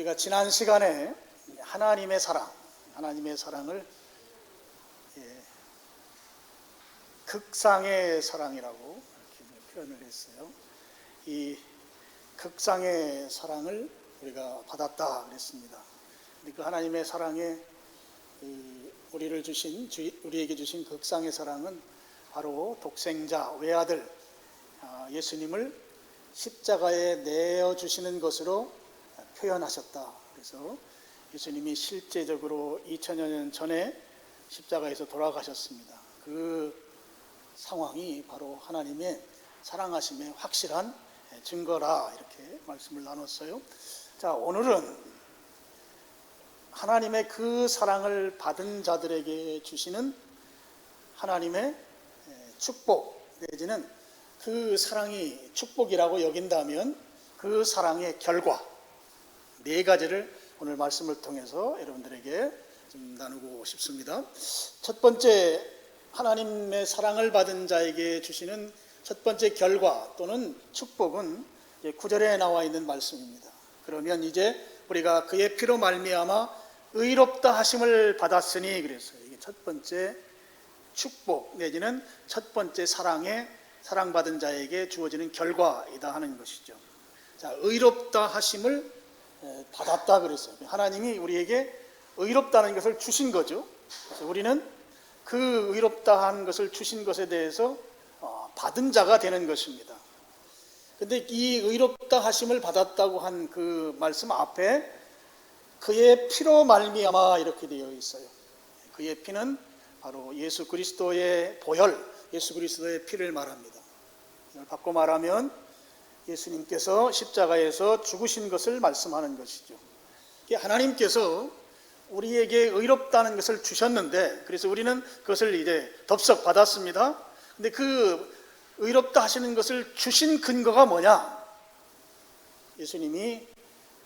우리가 지난 시간에 하나님의 사랑을 극상의 사랑이라고 이렇게 표현을 했어요. 이 극상의 사랑을 우리가 받았다 그랬습니다. 그 하나님의 사랑에 우리에게 주신 극상의 사랑은 바로 독생자 외아들 예수님을 십자가에 내어 주시는 것으로 표현하셨다. 그래서 예수님이 실제적으로 2000여 년 전에 십자가에서 돌아가셨습니다. 그 상황이 바로 하나님의 사랑하심의 확실한 증거라, 이렇게 말씀을 나눴어요. 자, 오늘은 하나님의 그 사랑을 받은 자들에게 주시는 하나님의 축복, 내지는 그 사랑이 축복이라고 여긴다면 그 사랑의 결과, 네 가지를 오늘 말씀을 통해서 여러분들에게 좀 나누고 싶습니다. 첫 번째, 하나님의 사랑을 받은 자에게 주시는 첫 번째 결과 또는 축복은 9절에 나와 있는 말씀입니다. 그러면 이제 우리가 그의 피로 말미암아 의롭다 하심을 받았으니, 그랬어요. 이게 첫 번째 축복 내지는 첫 번째 사랑받은 자에게 주어지는 결과이다 하는 것이죠. 자, 의롭다 하심을 받았다 그랬어요. 하나님이 우리에게 의롭다는 것을 주신 거죠. 그래서 우리는 그 의롭다 한 것을 주신 것에 대해서 받은 자가 되는 것입니다. 그런데 이 의롭다 하심을 받았다고 한 그 말씀 앞에 그의 피로 말미암아 이렇게 되어 있어요. 그의 피는 바로 예수 그리스도의 보혈, 예수 그리스도의 피를 말합니다. 이걸 바꿔 말하면 예수님께서 십자가에서 죽으신 것을 말씀하는 것이죠. 하나님께서 우리에게 의롭다는 것을 주셨는데, 그래서 우리는 그것을 이제 덥석 받았습니다. 근데 그 의롭다 하시는 것을 주신 근거가 뭐냐? 예수님이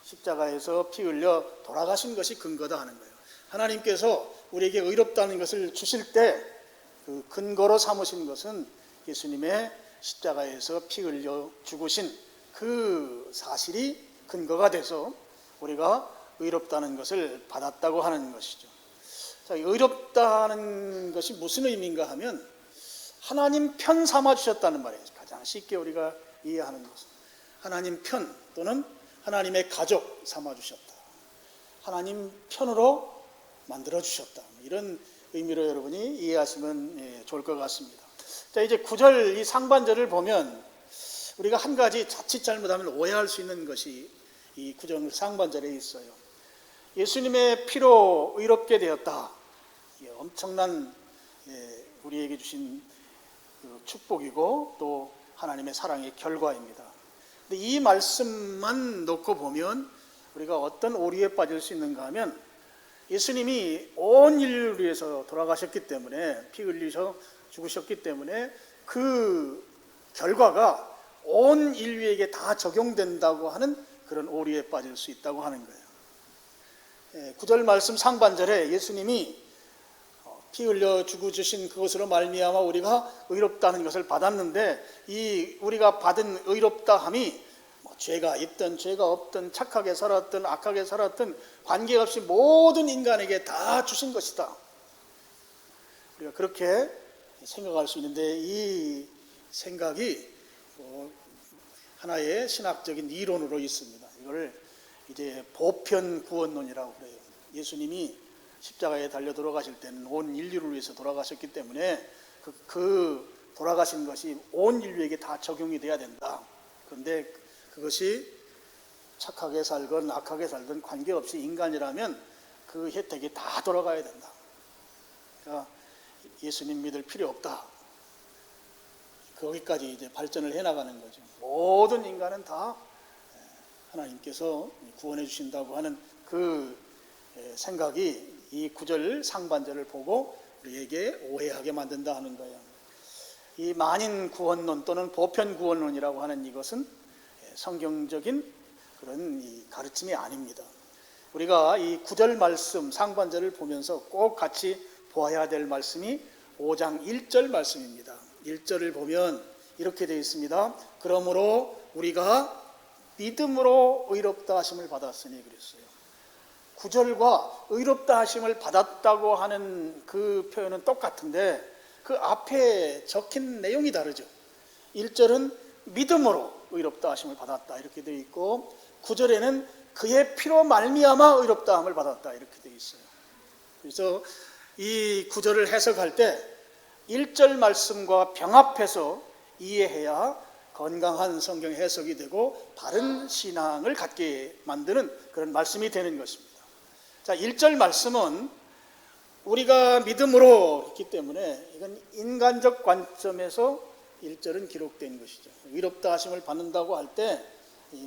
십자가에서 피 흘려 돌아가신 것이 근거다 하는 거예요. 하나님께서 우리에게 의롭다는 것을 주실 때 그 근거로 삼으신 것은 예수님의 십자가에서 피 흘려 죽으신 그 사실이 근거가 돼서 우리가 의롭다는 것을 받았다고 하는 것이죠. 자, 의롭다는 것이 무슨 의미인가 하면 하나님 편 삼아 주셨다는 말이에요. 가장 쉽게 우리가 이해하는 것은 하나님 편 또는 하나님의 가족 삼아 주셨다. 하나님 편으로 만들어 주셨다. 이런 의미로 여러분이 이해하시면 좋을 것 같습니다. 자, 이제 9절 이 상반절을 보면 우리가 한 가지 자칫 잘못하면 오해할 수 있는 것이 이 9절 상반절에 있어요. 예수님의 피로 의롭게 되었다. 엄청난 우리에게 주신 축복이고 또 하나님의 사랑의 결과입니다. 근데 이 말씀만 놓고 보면 우리가 어떤 오류에 빠질 수 있는가 하면 예수님이 온 인류를 위해서 돌아가셨기 때문에, 피 흘리셔 죽으셨기 때문에 그 결과가 온 인류에게 다 적용된다고 하는 그런 오류에 빠질 수 있다고 하는 거예요. 9절 말씀 상반절에 예수님이 피 흘려 죽으신 그것으로 말미암아 우리가 의롭다는 것을 받았는데, 이 우리가 받은 의롭다함이 죄가 있든 죄가 없든 착하게 살았든 악하게 살았든 관계없이 모든 인간에게 다 주신 것이다. 우리가 그렇게 생각할 수 있는데 이 생각이 하나의 신학적인 이론으로 있습니다. 이걸 이제 보편 구원론이라고 그래요. 예수님이 십자가에 달려 돌아가실 때는 온 인류를 위해서 돌아가셨기 때문에 그 돌아가신 것이 온 인류에게 다 적용이 돼야 된다. 그런데 그것이 착하게 살건 악하게 살든 관계없이 인간이라면 그 혜택이 다 돌아가야 된다. 그러니까 예수님 믿을 필요 없다. 거기까지 이제 발전을 해나가는 거죠. 모든 인간은 다 하나님께서 구원해 주신다고 하는 그 생각이 이 9절 상반절을 보고 우리에게 오해하게 만든다 하는 거예요. 이 만인 구원론 또는 보편 구원론이라고 하는 이것은 성경적인 그런 이 가르침이 아닙니다. 우리가 이 9절 말씀 상반절을 보면서 꼭 같이 보아야 될 말씀이 5장 1절 말씀입니다. 1절을 보면 이렇게 되어 있습니다. 그러므로 우리가 믿음으로 의롭다 하심을 받았으니 그랬어요. 구절과 의롭다 하심을 받았다고 하는 그 표현은 똑같은데 그 앞에 적힌 내용이 다르죠. 1절은 믿음으로 의롭다 하심을 받았다 이렇게 되어 있고 9절에는 그의 피로 말미암아 의롭다 함을 받았다 이렇게 되어 있어요. 그래서 이 9절을 해석할 때 1절 말씀과 병합해서 이해해야 건강한 성경 해석이 되고 바른 신앙을 갖게 만드는 그런 말씀이 되는 것입니다. 자, 1절 말씀은 우리가 믿음으로 했기 때문에 이건 인간적 관점에서 1절은 기록된 것이죠. 의롭다 하심을 받는다고 할 때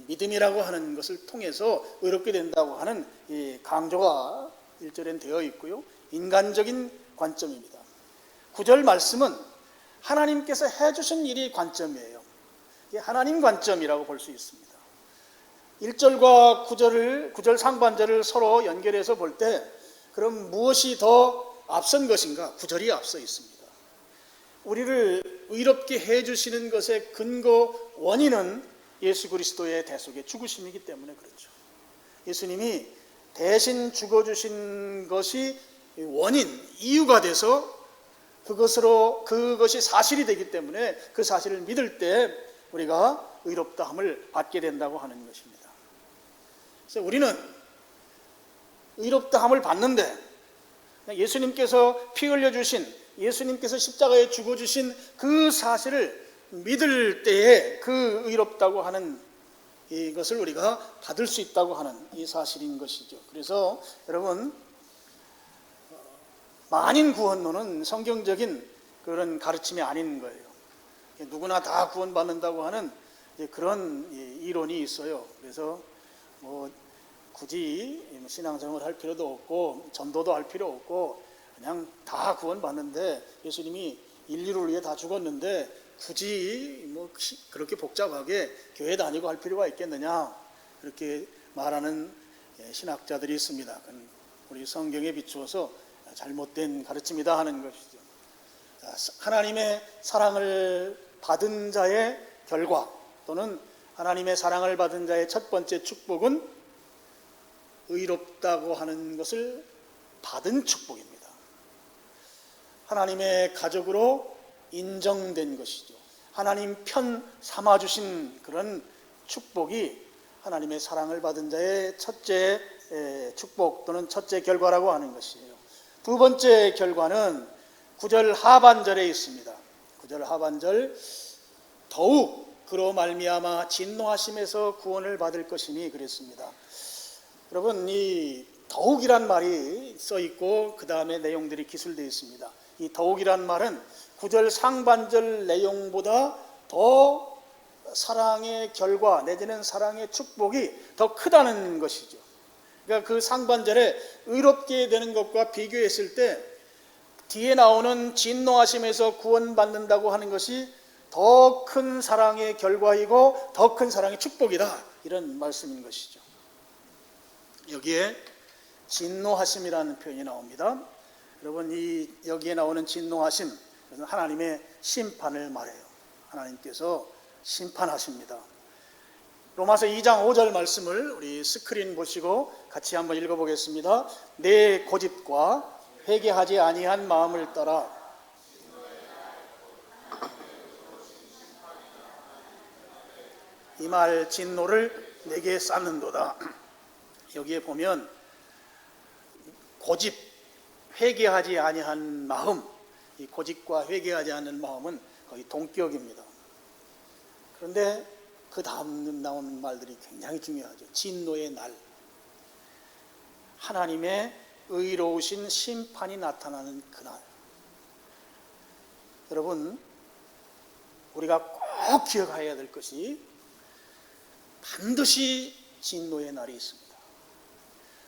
믿음이라고 하는 것을 통해서 의롭게 된다고 하는 이 강조가 1절엔 되어 있고요. 인간적인 관점입니다. 9절 말씀은 하나님께서 해주신 일이 관점이에요. 이게 하나님 관점이라고 볼 수 있습니다. 1절과 9절 상반절을 서로 연결해서 볼 때 그럼 무엇이 더 앞선 것인가? 9절이 앞서 있습니다. 우리를 의롭게 해주시는 것의 근거 원인은 예수 그리스도의 대속의 죽으심이기 때문에 그렇죠. 예수님이 대신 죽어주신 것이 원인, 이유가 돼서 그것이 사실이 되기 때문에 그 사실을 믿을 때 우리가 의롭다함을 받게 된다고 하는 것입니다. 그래서 우리는 의롭다함을 받는데 예수님께서 피 흘려주신 예수님께서 십자가에 죽어주신 그 사실을 믿을 때에 그 의롭다고 하는 이것을 우리가 받을 수 있다고 하는 이 사실인 것이죠. 그래서 여러분 만인 구원론은 성경적인 그런 가르침이 아닌 거예요. 누구나 다 구원받는다고 하는 그런 이론이 있어요. 그래서 굳이 신앙생활을 할 필요도 없고 전도도 할 필요 없고 그냥 다 구원받는데 예수님이 인류를 위해 다 죽었는데 굳이 그렇게 복잡하게 교회 다니고 할 필요가 있겠느냐 그렇게 말하는 신학자들이 있습니다. 우리 성경에 비추어서 잘못된 가르침이다 하는 것이죠. 하나님의 사랑을 받은 자의 결과 또는 하나님의 사랑을 받은 자의 첫 번째 축복은 의롭다고 하는 것을 받은 축복입니다. 하나님의 가족으로 인정된 것이죠. 하나님 편 삼아주신 그런 축복이 하나님의 사랑을 받은 자의 첫째 축복 또는 첫째 결과라고 하는 것이에요. 두 번째 결과는 9절 하반절에 있습니다. 9절 하반절 더욱 그로 말미암아 진노하심에서 구원을 받을 것이니 그랬습니다. 여러분 이 더욱이란 말이 써 있고 그 다음에 내용들이 기술되어 있습니다. 이 더욱이란 말은 9절 상반절 내용보다 더 사랑의 결과 내지는 사랑의 축복이 더 크다는 것이죠. 그러니까 그 상반절에 의롭게 되는 것과 비교했을 때 뒤에 나오는 진노하심에서 구원받는다고 하는 것이 더 큰 사랑의 결과이고 더 큰 사랑의 축복이다 이런 말씀인 것이죠. 여기에 진노하심이라는 표현이 나옵니다. 여러분 여기에 나오는 진노하심 그것은 하나님의 심판을 말해요. 하나님께서 심판하십니다. 로마서 2장 5절 말씀을 우리 스크린 보시고 같이 한번 읽어보겠습니다. 내 고집과 회개하지 아니한 마음을 따라 이 말 진노를 내게 쌓는도다. 여기에 보면 고집, 회개하지 아니한 마음, 이 고집과 회개하지 않는 마음은 거의 동격입니다. 그런데 그 다음 나오는 말들이 굉장히 중요하죠. 진노의 날, 하나님의 의로우신 심판이 나타나는 그날. 여러분 우리가 꼭 기억해야 될 것이 반드시 진노의 날이 있습니다.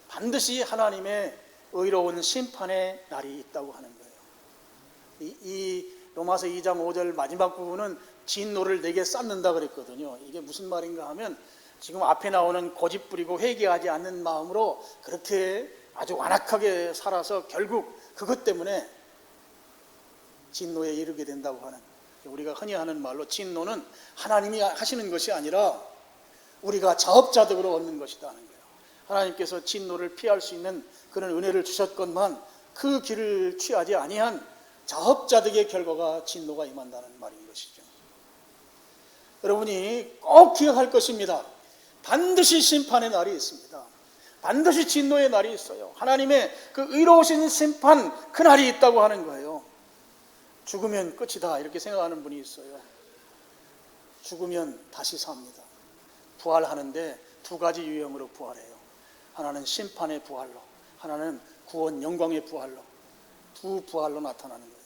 반드시 하나님의 의로운 심판의 날이 있다고 하는 거예요. 이 로마서 2장 5절 마지막 부분은 진노를 내게 쌓는다 그랬거든요. 이게 무슨 말인가 하면 지금 앞에 나오는 고집 부리고 회개하지 않는 마음으로 그렇게 아주 완악하게 살아서 결국 그것 때문에 진노에 이르게 된다고 하는, 우리가 흔히 하는 말로 진노는 하나님이 하시는 것이 아니라 우리가 자업자득으로 얻는 것이다 하는 거예요. 하나님께서 진노를 피할 수 있는 그런 은혜를 주셨건만 그 길을 취하지 아니한 자업자득의 결과가 진노가 임한다는 말인 것이죠. 여러분이 꼭 기억할 것입니다. 반드시 심판의 날이 있습니다. 반드시 진노의 날이 있어요. 하나님의 그 의로우신 심판, 그 날이 있다고 하는 거예요. 죽으면 끝이다 이렇게 생각하는 분이 있어요. 죽으면 다시 삽니다. 부활하는데 두 가지 유형으로 부활해요. 하나는 심판의 부활로, 하나는 구원 영광의 부활로, 두 부활로 나타나는 거예요.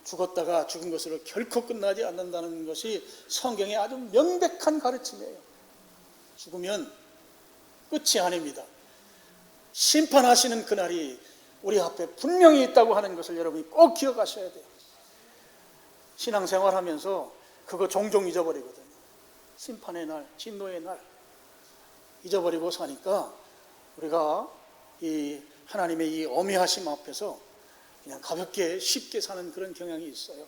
죽었다가 죽은 것으로 결코 끝나지 않는다는 것이 성경의 아주 명백한 가르침이에요. 죽으면 끝이 아닙니다. 심판하시는 그날이 우리 앞에 분명히 있다고 하는 것을 여러분이 꼭 기억하셔야 돼요. 신앙생활 하면서 그거 종종 잊어버리거든요. 심판의 날, 진노의 날 잊어버리고 사니까 우리가 이 하나님의 이 어미하심 앞에서 그냥 가볍게 쉽게 사는 그런 경향이 있어요.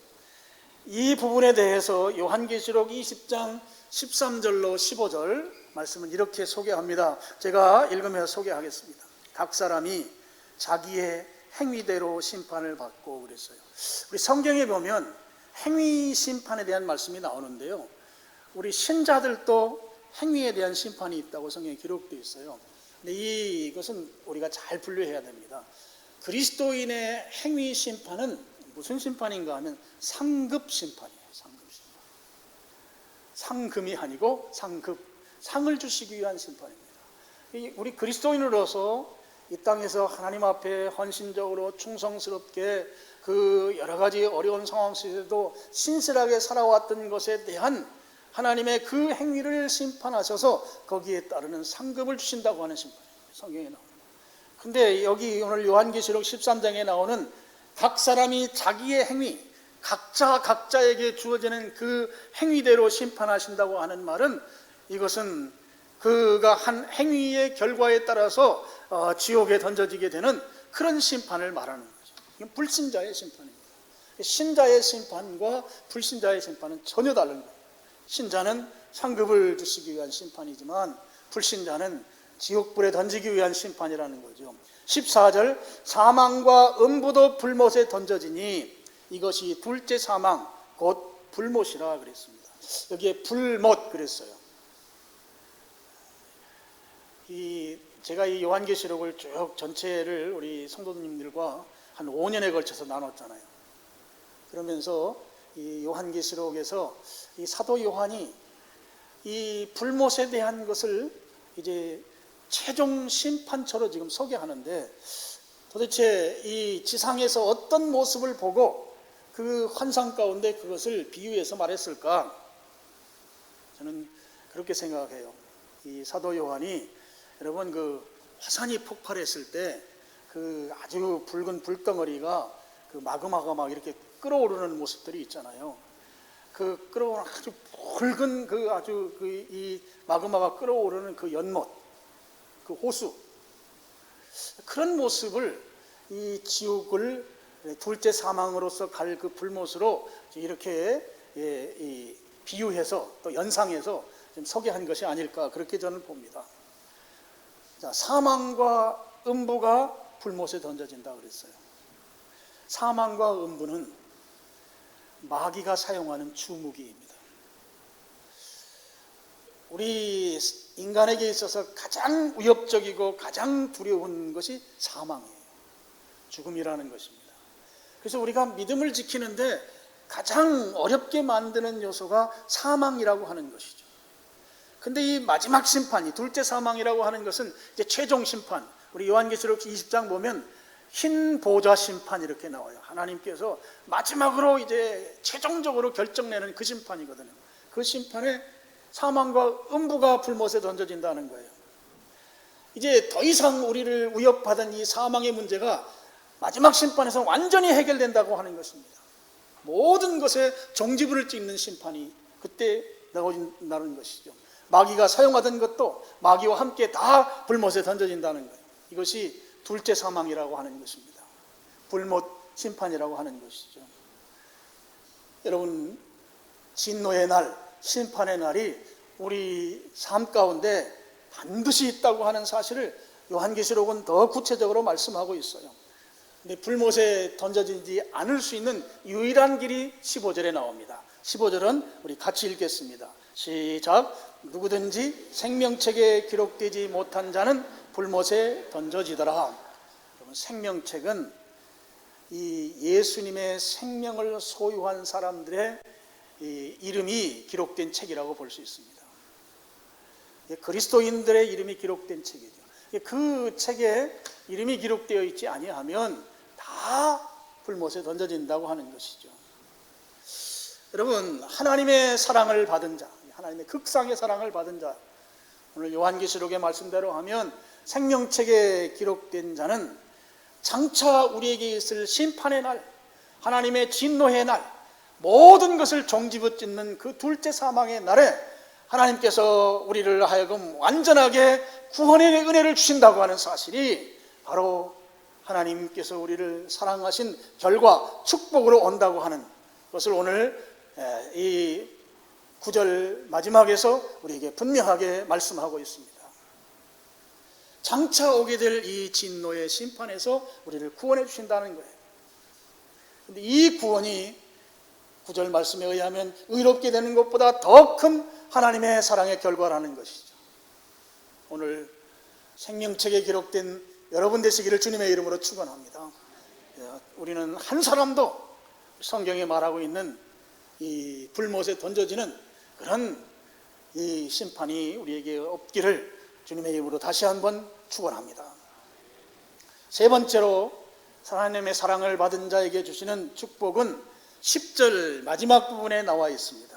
이 부분에 대해서 요한계시록 20장 13절로 15절 말씀은 이렇게 소개합니다. 제가 읽으며 소개하겠습니다. 각 사람이 자기의 행위대로 심판을 받고 그랬어요. 우리 성경에 보면 행위 심판에 대한 말씀이 나오는데요. 우리 신자들도 행위에 대한 심판이 있다고 성경에 기록되어 있어요. 근데 이것은 우리가 잘 분류해야 됩니다. 그리스도인의 행위 심판은 무슨 심판인가 하면 상급 심판이에요. 상급 심판. 상금이 아니고 상급, 상을 주시기 위한 심판입니다. 우리 그리스도인으로서 이 땅에서 하나님 앞에 헌신적으로 충성스럽게 그 여러 가지 어려운 상황 속에서도 신실하게 살아왔던 것에 대한 하나님의 그 행위를 심판하셔서 거기에 따르는 상급을 주신다고 하는 심판이에요. 성경에 나옵니다. 근데 여기 오늘 요한계시록 13장에 나오는 각 사람이 자기의 행위, 각자에게 주어지는 그 행위대로 심판하신다고 하는 말은 이것은 그가 한 행위의 결과에 따라서 지옥에 던져지게 되는 그런 심판을 말하는 거죠. 이건 불신자의 심판입니다. 신자의 심판과 불신자의 심판은 전혀 다른 거예요. 신자는 상급을 주시기 위한 심판이지만 불신자는 지옥불에 던지기 위한 심판이라는 거죠. 14절 사망과 음부도 불못에 던져지니 이것이 둘째 사망 곧 불못이라 그랬습니다. 여기에 불못 그랬어요. 제가 이 요한계시록을 쭉 전체를 우리 성도님들과 한 5년에 걸쳐서 나눴잖아요. 그러면서 이 요한계시록에서 이 사도 요한이 이 불못에 대한 것을 이제 최종 심판처로 지금 소개하는데 도대체 이 지상에서 어떤 모습을 보고 그 환상 가운데 그것을 비유해서 말했을까? 저는 그렇게 생각해요. 이 사도 요한이 여러분 그 화산이 폭발했을 때 그 아주 붉은 불덩어리가 그 마그마가 막 이렇게 끓어오르는 모습들이 있잖아요. 그 끓어오르는 아주 붉은 그 아주 이 마그마가 끓어오르는 그 연못, 그 호수, 그런 모습을 이 지옥을 둘째 사망으로서 갈 그 불못으로 이렇게 비유해서 또 연상해서 좀 소개한 것이 아닐까 그렇게 저는 봅니다. 자, 사망과 음부가 불못에 던져진다 그랬어요. 사망과 음부는 마귀가 사용하는 주무기입니다. 우리 인간에게 있어서 가장 위협적이고 가장 두려운 것이 사망이에요. 죽음이라는 것입니다. 그래서 우리가 믿음을 지키는데 가장 어렵게 만드는 요소가 사망이라고 하는 것이죠. 근데 이 마지막 심판이 둘째 사망이라고 하는 것은 이제 최종 심판. 우리 요한계시록 20장 보면 흰 보좌 심판 이렇게 나와요. 하나님께서 마지막으로 이제 최종적으로 결정내는 그 심판이거든요. 그 심판에 사망과 음부가 불못에 던져진다는 거예요. 이제 더 이상 우리를 위협하던 이 사망의 문제가 마지막 심판에서 완전히 해결된다고 하는 것입니다. 모든 것에 종지부를 찍는 심판이 그때 나오는 것이죠. 마귀가 사용하던 것도 마귀와 함께 다 불못에 던져진다는 거예요. 이것이 둘째 사망이라고 하는 것입니다. 불못 심판이라고 하는 것이죠. 여러분, 진노의 날, 심판의 날이 우리 삶 가운데 반드시 있다고 하는 사실을 요한계시록은 더 구체적으로 말씀하고 있어요. 근데 불못에 던져지지 않을 수 있는 유일한 길이 15절에 나옵니다. 15절은 우리 같이 읽겠습니다. 시작. 누구든지 생명책에 기록되지 못한 자는 불못에 던져지더라. 생명책은 이 예수님의 생명을 소유한 사람들의 이 이름이 기록된 책이라고 볼 수 있습니다. 그리스도인들의 이름이 기록된 책이죠. 그 책에 이름이 기록되어 있지 아니하면 다 불못에 던져진다고 하는 것이죠. 여러분, 하나님의 사랑을 받은 자, 하나님의 극상의 사랑을 받은 자, 오늘 요한계시록의 말씀대로 하면 생명책에 기록된 자는 장차 우리에게 있을 심판의 날, 하나님의 진노의 날, 모든 것을 종지부짓는 그 둘째 사망의 날에 하나님께서 우리를 하여금 완전하게 구원의 은혜를 주신다고 하는 사실이 바로 하나님께서 우리를 사랑하신 결과 축복으로 온다고 하는 것을 오늘 이 9절 마지막에서 우리에게 분명하게 말씀하고 있습니다. 장차 오게 될 이 진노의 심판에서 우리를 구원해 주신다는 거예요. 그런데 이 구원이 9절 말씀에 의하면 의롭게 되는 것보다 더 큰 하나님의 사랑의 결과라는 것이죠. 오늘 생명책에 기록된 여러분 되시기를 주님의 이름으로 축원합니다. 우리는 한 사람도 성경에 말하고 있는 이 불못에 던져지는 그런 이 심판이 우리에게 없기를 주님의 이름으로 다시 한번 축원합니다. 세 번째로 하나님의 사랑을 받은 자에게 주시는 축복은 10절 마지막 부분에 나와 있습니다.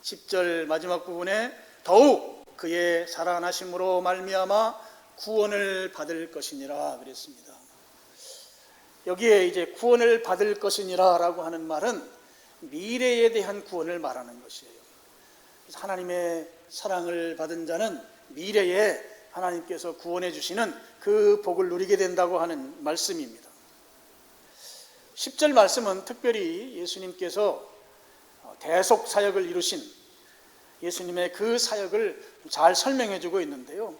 10절 마지막 부분에 더욱 그의 살아나심으로 말미암아 구원을 받을 것이니라 그랬습니다. 여기에 이제 구원을 받을 것이니라 라고 하는 말은 미래에 대한 구원을 말하는 것이에요. 그래서 하나님의 사랑을 받은 자는 미래에 하나님께서 구원해 주시는 그 복을 누리게 된다고 하는 말씀입니다. 10절 말씀은 특별히 예수님께서 대속 사역을 이루신 예수님의 그 사역을 잘 설명해 주고 있는데요.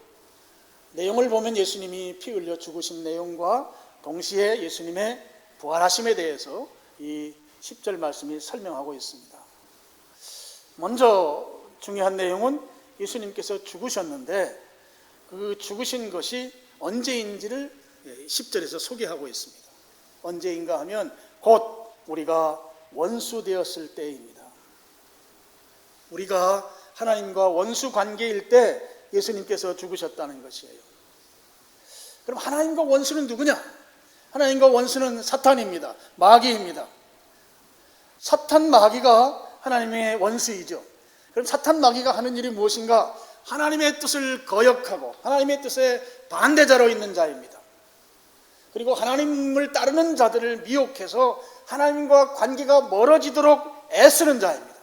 내용을 보면 예수님이 피 흘려 죽으신 내용과 동시에 예수님의 부활하심에 대해서 이 10절 말씀이 설명하고 있습니다. 먼저 중요한 내용은 예수님께서 죽으셨는데 그 죽으신 것이 언제인지를 10절에서 소개하고 있습니다. 언제인가 하면 곧 우리가 원수 되었을 때입니다. 우리가 하나님과 원수 관계일 때 예수님께서 죽으셨다는 것이에요. 그럼 하나님과 원수는 누구냐? 하나님과 원수는 사탄입니다. 마귀입니다. 사탄 마귀가 하나님의 원수이죠. 그럼 사탄 마귀가 하는 일이 무엇인가? 하나님의 뜻을 거역하고 하나님의 뜻에 반대자로 있는 자입니다. 그리고 하나님을 따르는 자들을 미혹해서 하나님과 관계가 멀어지도록 애쓰는 자입니다.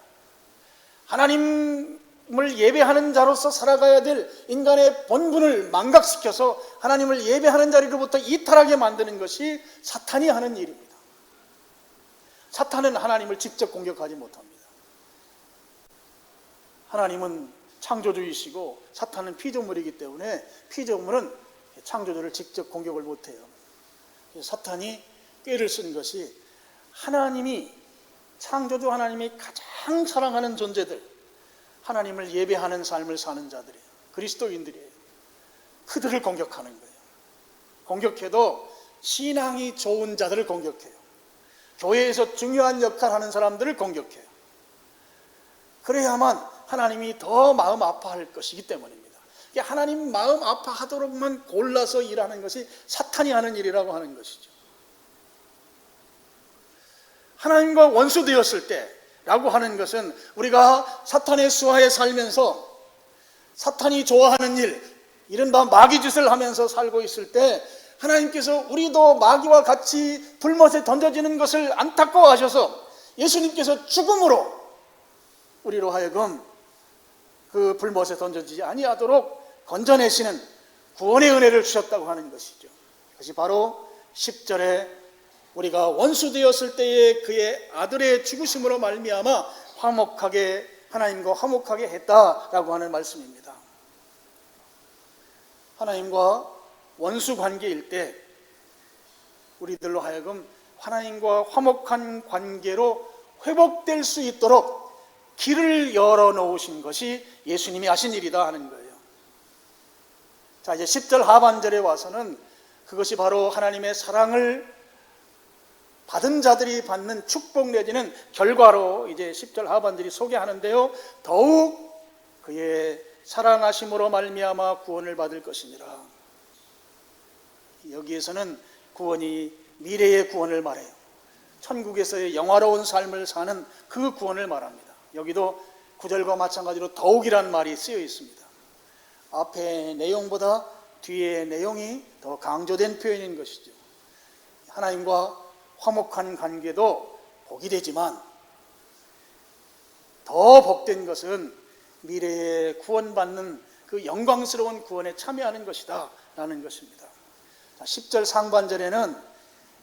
하나님을 예배하는 자로서 살아가야 될 인간의 본분을 망각시켜서 하나님을 예배하는 자리로부터 이탈하게 만드는 것이 사탄이 하는 일입니다. 사탄은 하나님을 직접 공격하지 못합니다. 하나님은 창조주이시고 사탄은 피조물이기 때문에 피조물은 창조주를 직접 공격을 못해요. 사탄이 꾀를 쓴 것이 하나님이 창조주 하나님이 가장 사랑하는 존재들, 하나님을 예배하는 삶을 사는 자들이에요. 그리스도인들이에요. 그들을 공격하는 거예요. 공격해도 신앙이 좋은 자들을 공격해요. 교회에서 중요한 역할을 하는 사람들을 공격해요. 그래야만 하나님이 더 마음 아파할 것이기 때문입니다. 하나님 마음 아파하도록만 골라서 일하는 것이 사탄이 하는 일이라고 하는 것이죠. 하나님과 원수 되었을 때라고 하는 것은 우리가 사탄의 수하에 살면서 사탄이 좋아하는 일, 이른바 마귀짓을 하면서 살고 있을 때 하나님께서 우리도 마귀와 같이 불못에 던져지는 것을 안타까워하셔서 예수님께서 죽음으로 우리로 하여금 그 불못에 던져지지 아니하도록 건져내시는 구원의 은혜를 주셨다고 하는 것이죠. 그것이 바로 10절에 우리가 원수 되었을 때에 그의 아들의 죽으심으로 말미암아 화목하게 하나님과 화목하게 했다라고 하는 말씀입니다. 하나님과 원수 관계일 때 우리들로 하여금 하나님과 화목한 관계로 회복될 수 있도록 길을 열어놓으신 것이 예수님이 하신 일이다 하는 거예요. 자, 이제 10절 하반절에 와서는 그것이 바로 하나님의 사랑을 받은 자들이 받는 축복 내지는 결과로 이제 10절 하반절이 소개하는데요. 더욱 그의 사랑하심으로 말미암아 구원을 받을 것이니라. 여기에서는 구원이 미래의 구원을 말해요. 천국에서의 영화로운 삶을 사는 그 구원을 말합니다. 여기도 9절과 마찬가지로 더욱이라는 말이 쓰여 있습니다. 앞의 내용보다 뒤의 내용이 더 강조된 표현인 것이죠. 하나님과 화목한 관계도 복이 되지만 더 복된 것은 미래에 구원받는 그 영광스러운 구원에 참여하는 것이다 라는 것입니다. 10절 상반절에는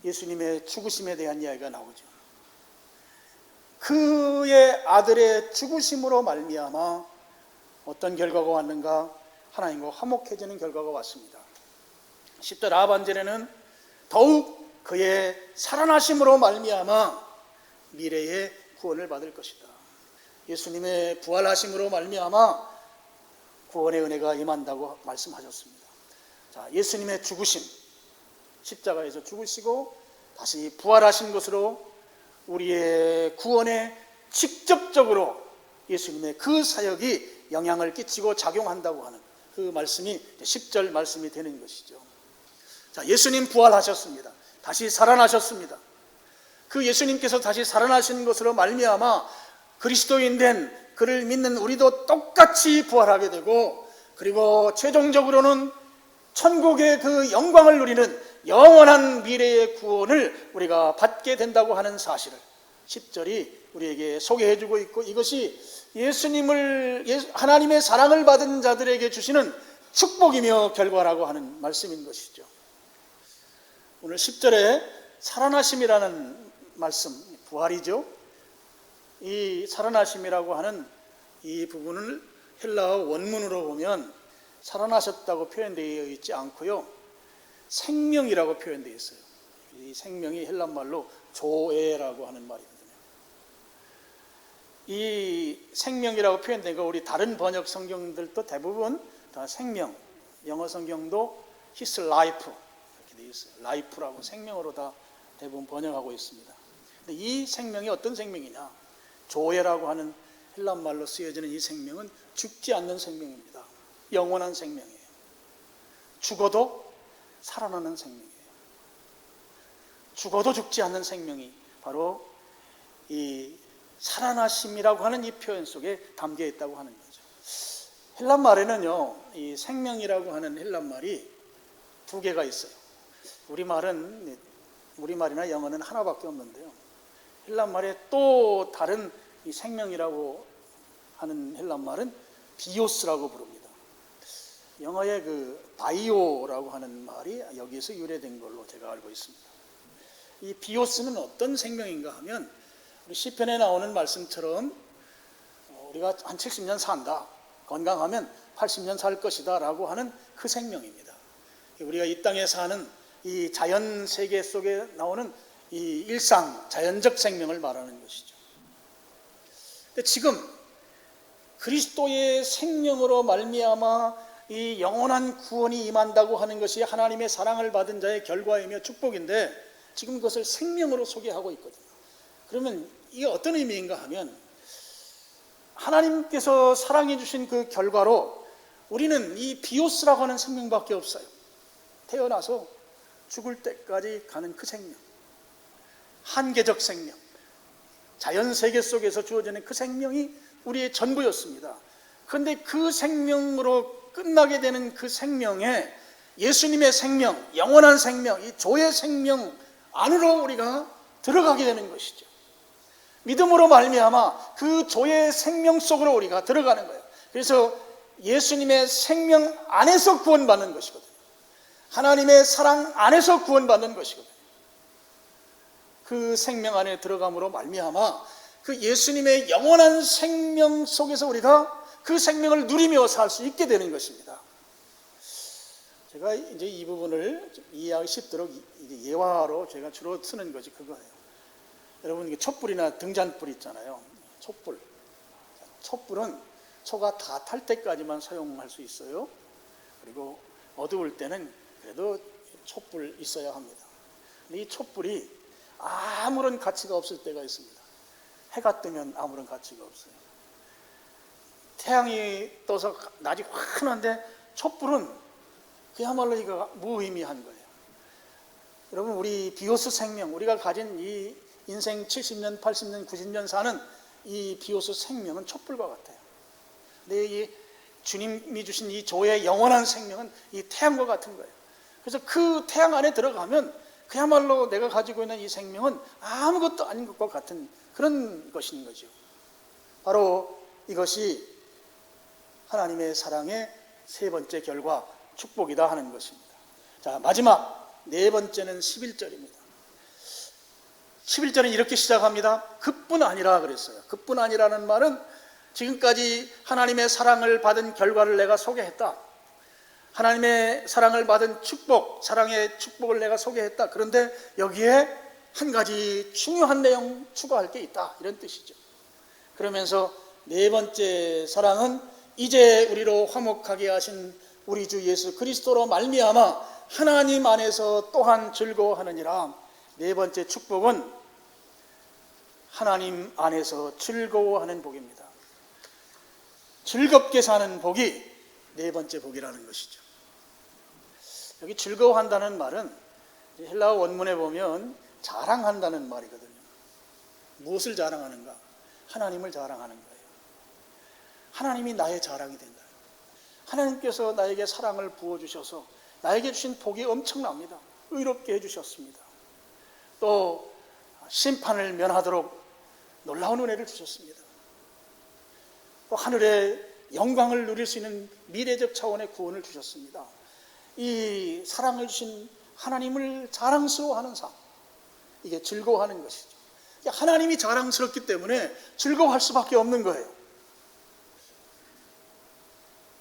예수님의 죽으심에 대한 이야기가 나오죠. 그의 아들의 죽으심으로 말미암아 어떤 결과가 왔는가? 하나님과 화목해지는 결과가 왔습니다. 10절 하반절에는 더욱 그의 살아나심으로 말미암아 미래의 구원을 받을 것이다. 예수님의 부활하심으로 말미암아 구원의 은혜가 임한다고 말씀하셨습니다. 자, 예수님의 죽으심, 십자가에서 죽으시고 다시 부활하신 것으로 우리의 구원에 직접적으로 예수님의 그 사역이 영향을 끼치고 작용한다고 하는 그 말씀이 10절 말씀이 되는 것이죠. 자, 예수님 부활하셨습니다. 다시 살아나셨습니다. 그 예수님께서 다시 살아나신 것으로 말미암아 그리스도인 된 그를 믿는 우리도 똑같이 부활하게 되고, 그리고 최종적으로는 천국의 그 영광을 누리는 영원한 미래의 구원을 우리가 받게 된다고 하는 사실을 10절이 우리에게 소개해주고 있고, 이것이 하나님의 사랑을 받은 자들에게 주시는 축복이며 결과라고 하는 말씀인 것이죠. 오늘 10절에 살아나심이라는 말씀, 부활이죠. 이 살아나심이라고 하는 이 부분을 헬라어 원문으로 보면 살아나셨다고 표현되어 있지 않고요, 생명이라고 표현되어 있어요. 이 생명이 헬란말로 조에라고 하는 말이거든요. 이 생명이라고 표현된 거 우리 다른 번역 성경들도 대부분 다 생명, 영어 성경도 his life 이렇게 되어 있어요. life라고 생명으로 다 대부분 번역하고 있습니다. 근데 이 생명이 어떤 생명이냐? 조에라고 하는 헬란말로 쓰여지는 이 생명은 죽지 않는 생명입니다. 영원한 생명이에요. 죽어도 살아나는 생명이에요. 죽어도 죽지 않는 생명이 바로 이 살아나심이라고 하는 이 표현 속에 담겨 있다고 하는 거죠. 헬란 말에는요, 이 생명이라고 하는 헬란 말이 두 개가 있어요. 우리말이나 영어는 하나밖에 없는데요. 헬란 말에 또 다른 이 생명이라고 하는 헬란 말은 비오스라고 부릅니다. 영어의 그 바이오라고 하는 말이 여기에서 유래된 걸로 제가 알고 있습니다. 이 비오스는 어떤 생명인가 하면 우리 시편에 나오는 말씀처럼 우리가 한 70년 산다, 건강하면 80년 살 것이다 라고 하는 그 생명입니다. 우리가 이 땅에 사는 이 자연 세계 속에 나오는 이 일상, 자연적 생명을 말하는 것이죠. 근데 지금 그리스도의 생명으로 말미암아 이 영원한 구원이 임한다고 하는 것이 하나님의 사랑을 받은 자의 결과이며 축복인데, 지금 그것을 생명으로 소개하고 있거든요. 그러면 이게 어떤 의미인가 하면, 하나님께서 사랑해 주신 그 결과로 우리는 이 비오스라고 하는 생명밖에 없어요. 태어나서 죽을 때까지 가는 그 생명, 한계적 생명, 자연 세계 속에서 주어지는 그 생명이 우리의 전부였습니다. 그런데 그 생명으로 끝나게 되는 그 생명에 예수님의 생명, 영원한 생명, 이 조의 생명 안으로 우리가 들어가게 되는 것이죠. 믿음으로 말미암아 그 조의 생명 속으로 우리가 들어가는 거예요. 그래서 예수님의 생명 안에서 구원받는 것이거든요. 하나님의 사랑 안에서 구원받는 것이거든요. 그 생명 안에 들어감으로 말미암아 그 예수님의 영원한 생명 속에서 우리가 그 생명을 누리며 살 수 있게 되는 것입니다. 제가 이제 이 부분을 좀 이해하기 쉽도록 예화로 제가 주로 쓰는 것이 그거예요. 여러분, 촛불이나 등잔불 있잖아요. 촛불. 촛불은 초가 다 탈 때까지만 사용할 수 있어요. 그리고 어두울 때는 그래도 촛불 있어야 합니다. 이 촛불이 아무런 가치가 없을 때가 있습니다. 해가 뜨면 아무런 가치가 없어요. 태양이 떠서 낮이 환한데 촛불은 그야말로 이거 무의미한 거예요. 여러분, 우리 비오스 생명, 우리가 가진 이 인생 70년, 80년, 90년 사는 이 비오스 생명은 촛불과 같아요. 근데 이 주님이 주신 이 조의 영원한 생명은 이 태양과 같은 거예요. 그래서 그 태양 안에 들어가면 그야말로 내가 가지고 있는 이 생명은 아무것도 아닌 것과 같은 그런 것인 거죠. 바로 이것이 하나님의 사랑의 세 번째 결과, 축복이다 하는 것입니다. 자, 마지막 네 번째는 11절입니다. 11절은 이렇게 시작합니다. 그뿐 아니라 그랬어요. 그뿐 아니라는 말은 지금까지 하나님의 사랑을 받은 결과를 내가 소개했다. 하나님의 사랑을 받은 축복, 사랑의 축복을 내가 소개했다. 그런데 여기에 한 가지 중요한 내용 추가할 게 있다. 이런 뜻이죠. 그러면서 네 번째 사랑은 이제 우리로 화목하게 하신 우리 주 예수 그리스도로 말미암아 하나님 안에서 또한 즐거워하느니라. 네 번째 축복은 하나님 안에서 즐거워하는 복입니다. 즐겁게 사는 복이 네 번째 복이라는 것이죠. 여기 즐거워한다는 말은 헬라어 원문에 보면 자랑한다는 말이거든요. 무엇을 자랑하는가? 하나님을 자랑하는 거예요. 하나님이 나의 자랑이 된다. 하나님께서 나에게 사랑을 부어주셔서 나에게 주신 복이 엄청납니다. 의롭게 해주셨습니다. 또 심판을 면하도록 놀라운 은혜를 주셨습니다. 또 하늘의 영광을 누릴 수 있는 미래적 차원의 구원을 주셨습니다. 이 사랑을 주신 하나님을 자랑스러워하는 삶, 이게 즐거워하는 것이죠. 하나님이 자랑스럽기 때문에 즐거워할 수밖에 없는 거예요.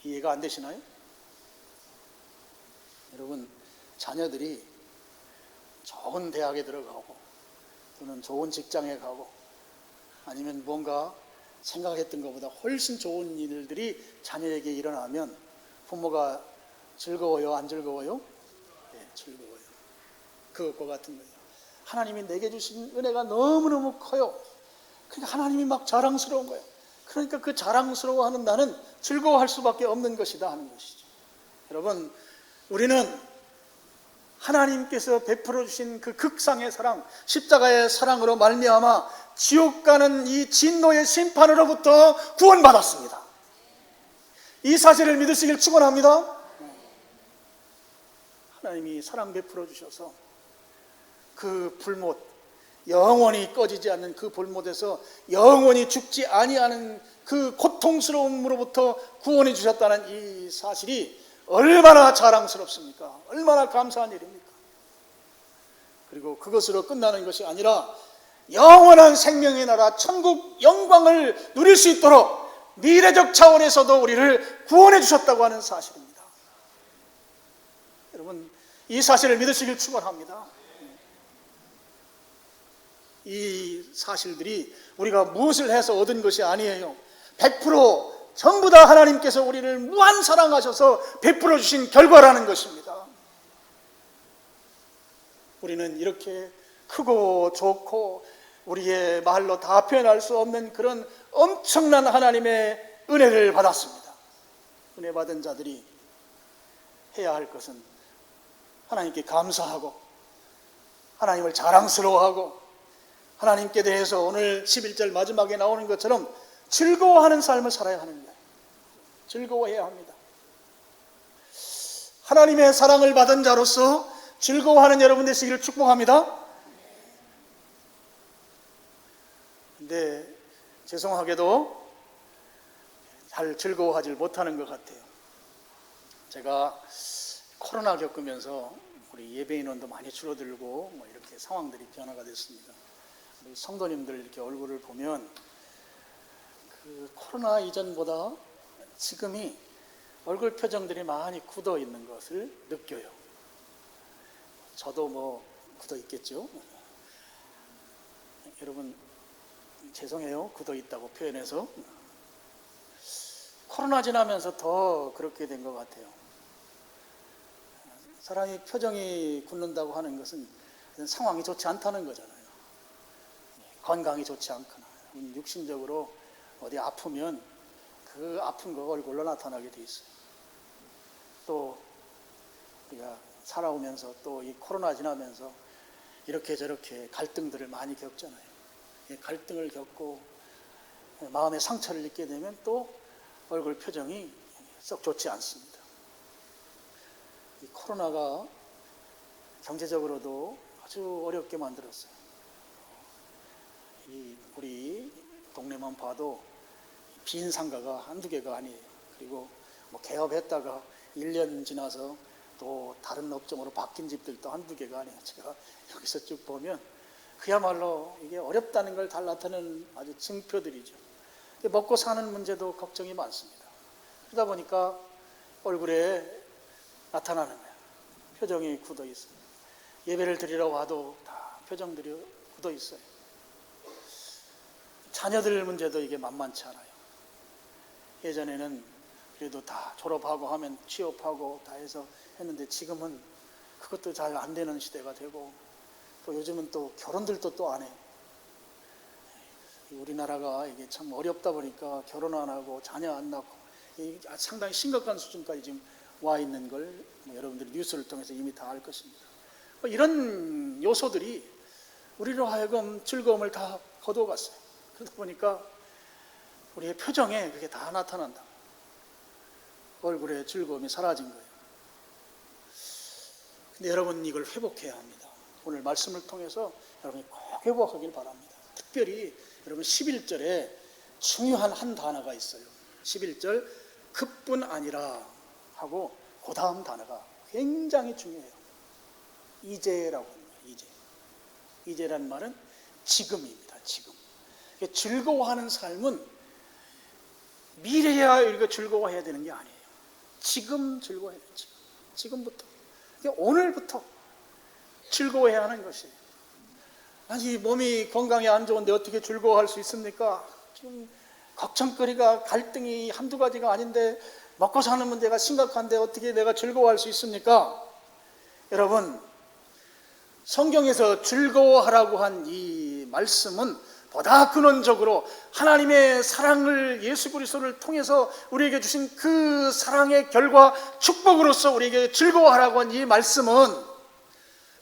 이해가 안 되시나요? 여러분, 자녀들이 좋은 대학에 들어가고 또는 좋은 직장에 가고 아니면 뭔가 생각했던 것보다 훨씬 좋은 일들이 자녀에게 일어나면 부모가 즐거워요? 안 즐거워요? 네, 즐거워요. 그것과 같은 거예요. 하나님이 내게 주신 은혜가 너무너무 커요. 그러니까 하나님이 막 자랑스러운 거예요. 그러니까 그 자랑스러워하는 나는 즐거워할 수밖에 없는 것이다 하는 것이죠. 여러분, 우리는 하나님께서 베풀어 주신 그 극상의 사랑, 십자가의 사랑으로 말미암아 지옥 가는 이 진노의 심판으로부터 구원받았습니다. 이 사실을 믿으시길 축원합니다. 하나님이 사랑 베풀어 주셔서 그 불못, 영원히 꺼지지 않는 그 불못에서 영원히 죽지 아니하는 그 고통스러움으로부터 구원해 주셨다는 이 사실이 얼마나 자랑스럽습니까? 얼마나 감사한 일입니까? 그리고 그것으로 끝나는 것이 아니라 영원한 생명의 나라 천국 영광을 누릴 수 있도록 미래적 차원에서도 우리를 구원해 주셨다고 하는 사실입니다. 여러분, 이 사실을 믿으시길 축원합니다. 이 사실들이 우리가 무엇을 해서 얻은 것이 아니에요. 100% 전부 다 하나님께서 우리를 무한 사랑하셔서 베풀어 주신 결과라는 것입니다. 우리는 이렇게 크고 좋고 우리의 말로 다 표현할 수 없는 그런 엄청난 하나님의 은혜를 받았습니다. 은혜 받은 자들이 해야 할 것은 하나님께 감사하고 하나님을 자랑스러워하고 하나님께 대해서 오늘 11절 마지막에 나오는 것처럼 즐거워하는 삶을 살아야 하는 거예요. 즐거워해야 합니다. 하나님의 사랑을 받은 자로서 즐거워하는 여러분 되시기를 축복합니다. 근데 죄송하게도 잘 즐거워하지 못하는 것 같아요. 제가 코로나 겪으면서 우리 예배 인원도 많이 줄어들고 이렇게 상황들이 변화가 됐습니다. 우리 성도님들 이렇게 얼굴을 보면 그 코로나 이전보다 지금이 얼굴 표정들이 많이 굳어 있는 것을 느껴요. 저도 뭐 굳어 있겠죠. 여러분 죄송해요, 굳어 있다고 표현해서. 코로나 지나면서 더 그렇게 된 것 같아요. 사람이 표정이 굳는다고 하는 것은 상황이 좋지 않다는 거잖아요. 건강이 좋지 않거나 육신적으로 어디 아프면 그 아픈 거 얼굴로 나타나게 돼 있어요. 또 우리가 살아오면서 또 이 코로나 지나면서 이렇게 저렇게 갈등들을 많이 겪잖아요. 갈등을 겪고 마음의 상처를 입게 되면 또 얼굴 표정이 썩 좋지 않습니다. 이 코로나가 경제적으로도 아주 어렵게 만들었어요. 우리 동네만 봐도 빈 상가가 한두 개가 아니에요. 그리고 뭐 개업했다가 1년 지나서 또 다른 업종으로 바뀐 집들도 한두 개가 아니에요. 제가 여기서 쭉 보면 그야말로 이게 어렵다는 걸 다 나타내는 아주 증표들이죠. 먹고 사는 문제도 걱정이 많습니다. 그러다 보니까 얼굴에 나타나는 거예요. 표정이 굳어 있어요. 예배를 드리러 와도 다 표정들이 굳어 있어요. 자녀들 문제도 이게 만만치 않아요. 예전에는 그래도 다 졸업하고 하면 취업하고 다 해서 했는데 지금은 그것도 잘 안 되는 시대가 되고 또 요즘은 또 결혼들도 또 안 해요. 우리나라가 이게 참 어렵다 보니까 결혼 안 하고 자녀 안 낳고 상당히 심각한 수준까지 지금 와 있는 걸 여러분들이 뉴스를 통해서 이미 다 알 것입니다. 이런 요소들이 우리로 하여금 즐거움을 다 거두어갔어요. 그러다 보니까 우리의 표정에 그게 다 나타난다. 얼굴에 즐거움이 사라진 거예요. 근데 여러분 이걸 회복해야 합니다. 오늘 말씀을 통해서 여러분이 꼭 회복하길 바랍니다. 특별히 여러분 11절에 중요한 한 단어가 있어요. 11절 그뿐 아니라 하고 그 다음 단어가 굉장히 중요해요. 이제라고 합니다. 이제란 말은 지금입니다. 지금. 즐거워하는 삶은 미래야 이렇게 즐거워해야 되는 게 아니에요. 지금 즐거워해야 돼요. 지금부터. 오늘부터 즐거워해야 하는 것이에요. 아니 몸이 건강이 안 좋은데 어떻게 즐거워할 수 있습니까? 지금 걱정거리가 갈등이 한두 가지가 아닌데 먹고 사는 문제가 심각한데 어떻게 내가 즐거워할 수 있습니까? 여러분 성경에서 즐거워하라고 한 이 말씀은 보다 근원적으로 하나님의 사랑을 예수 그리스도를 통해서 우리에게 주신 그 사랑의 결과 축복으로서 우리에게 즐거워하라고 한 이 말씀은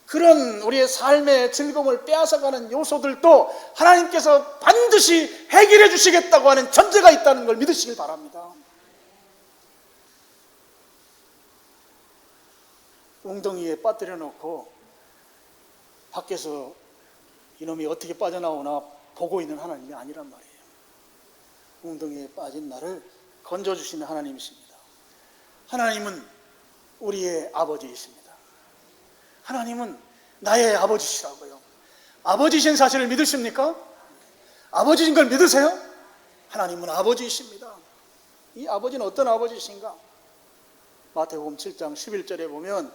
그런 우리의 삶의 즐거움을 빼앗아가는 요소들도 하나님께서 반드시 해결해 주시겠다고 하는 전제가 있다는 걸 믿으시길 바랍니다. 웅덩이에 빠뜨려 놓고 밖에서 이놈이 어떻게 빠져나오나 보고 있는 하나님이 아니란 말이에요. 웅덩이에 빠진 나를 건져주시는 하나님이십니다. 하나님은 우리의 아버지이십니다. 하나님은 나의 아버지시라고요. 아버지신 사실을 믿으십니까? 아버지신 걸 믿으세요? 하나님은 아버지이십니다. 이 아버지는 어떤 아버지이신가? 마태복음 7장 11절에 보면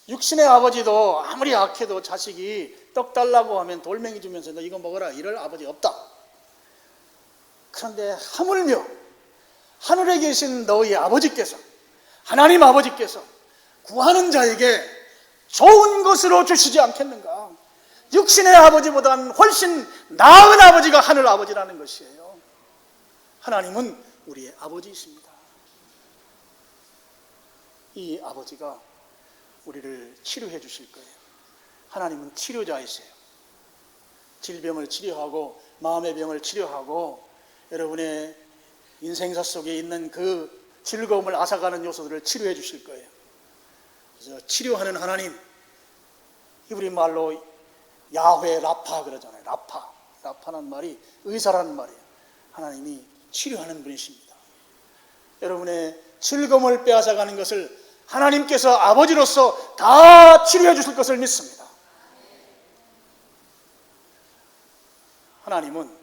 육신의 아버지도 아무리 악해도 자식이 떡 달라고 하면 돌멩이 주면서 너 이거 먹어라 이럴 아버지 없다. 그런데 하물며 하늘에 계신 너희 아버지께서 하나님 아버지께서 구하는 자에게 좋은 것으로 주시지 않겠는가? 육신의 아버지보다는 훨씬 나은 아버지가 하늘 아버지라는 것이에요. 하나님은 우리의 아버지이십니다. 이 아버지가 우리를 치료해 주실 거예요. 하나님은 치료자이세요. 질병을 치료하고 마음의 병을 치료하고 여러분의 인생사 속에 있는 그 즐거움을 앗아가는 요소들을 치료해 주실 거예요. 그래서 치료하는 하나님, 히브리 말로 야훼 라파 그러잖아요. 라파라는 말이 의사라는 말이에요. 하나님이 치료하는 분이십니다. 여러분의 즐거움을 빼앗아가는 것을 하나님께서 아버지로서 다 치료해 주실 것을 믿습니다. 하나님은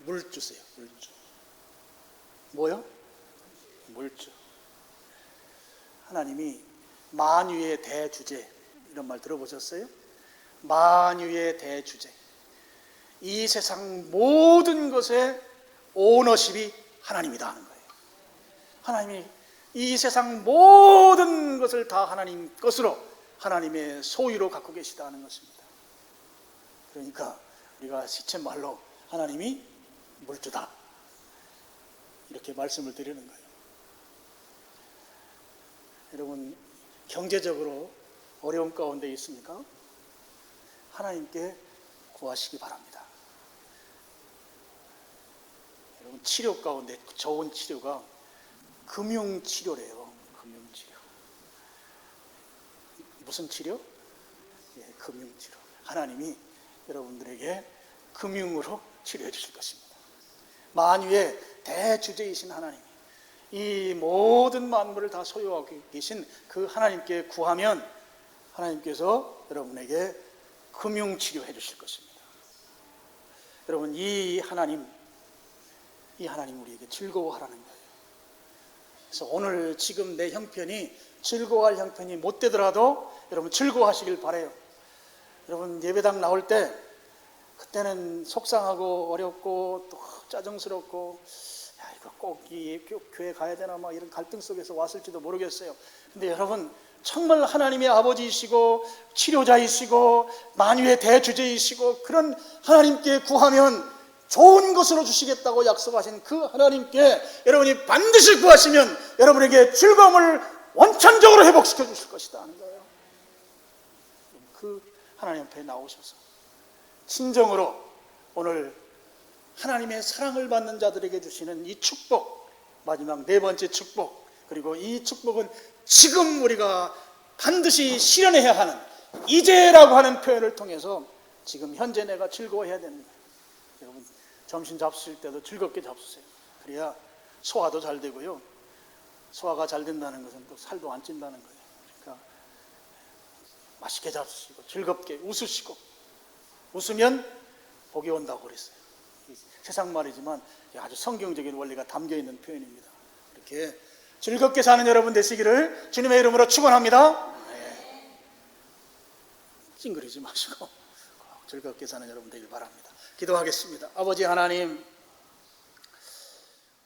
물주세요. 물주. 뭐요? 물주. 하나님이 만유의 대주제, 이런 말 들어보셨어요? 만유의 대주제. 이 세상 모든 것의 오너십이 하나님이다 하는 거예요. 하나님이 이 세상 모든 것을 다 하나님 것으로, 하나님의 소유로 갖고 계시다 하는 것입니다. 그러니까 우리가 시쳇말로 하나님이 물주다, 이렇게 말씀을 드리는 거예요. 여러분, 경제적으로 어려운 가운데 있습니까? 하나님께 구하시기 바랍니다. 여러분, 치료 가운데 좋은 치료가 금융치료래요. 금융치료. 무슨 치료? 예, 금융치료. 하나님이 여러분들에게 금융으로 치료해 주실 것입니다. 만유의 대주제이신 하나님이 이 모든 만물을 다 소유하고 계신 그 하나님께 구하면 하나님께서 여러분에게 금융치료해 주실 것입니다. 여러분, 이 하나님 우리에게 즐거워하라는 거예요. 그래서 오늘 지금 내 형편이 즐거워할 형편이 못 되더라도 여러분 즐거워하시길 바라요. 여러분, 예배당 나올 때 그때는 속상하고 어렵고 또 짜증스럽고, 야, 이거 꼭 이 교회 가야 되나 막 이런 갈등 속에서 왔을지도 모르겠어요. 근데 여러분, 정말 하나님의 아버지이시고 치료자이시고 만유의 대주제이시고 그런 하나님께 구하면 좋은 것으로 주시겠다고 약속하신 그 하나님께 여러분이 반드시 구하시면 여러분에게 즐거움을 원천적으로 회복시켜 주실 것이다 하는 거예요. 그 하나님 앞에 나오셔서 진정으로 오늘 하나님의 사랑을 받는 자들에게 주시는 이 축복, 마지막 네 번째 축복, 그리고 이 축복은 지금 우리가 반드시 실현해야 하는 이제라고 하는 표현을 통해서 지금 현재 내가 즐거워해야 되는 거예요. 여러분, 점심 잡수실 때도 즐겁게 잡수세요. 그래야 소화도 잘 되고요. 소화가 잘 된다는 것은 또 살도 안 찐다는 거예요. 그러니까 맛있게 잡수시고 즐겁게 웃으시고, 웃으면 복이 온다고 그랬어요. 세상 말이지만 아주 성경적인 원리가 담겨있는 표현입니다. 이렇게 즐겁게 사는 여러분 되시기를 주님의 이름으로 축원합니다. 네. 찡그리지 마시고 즐겁게 사는 여러분 되길 바랍니다. 기도하겠습니다. 아버지 하나님,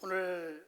오늘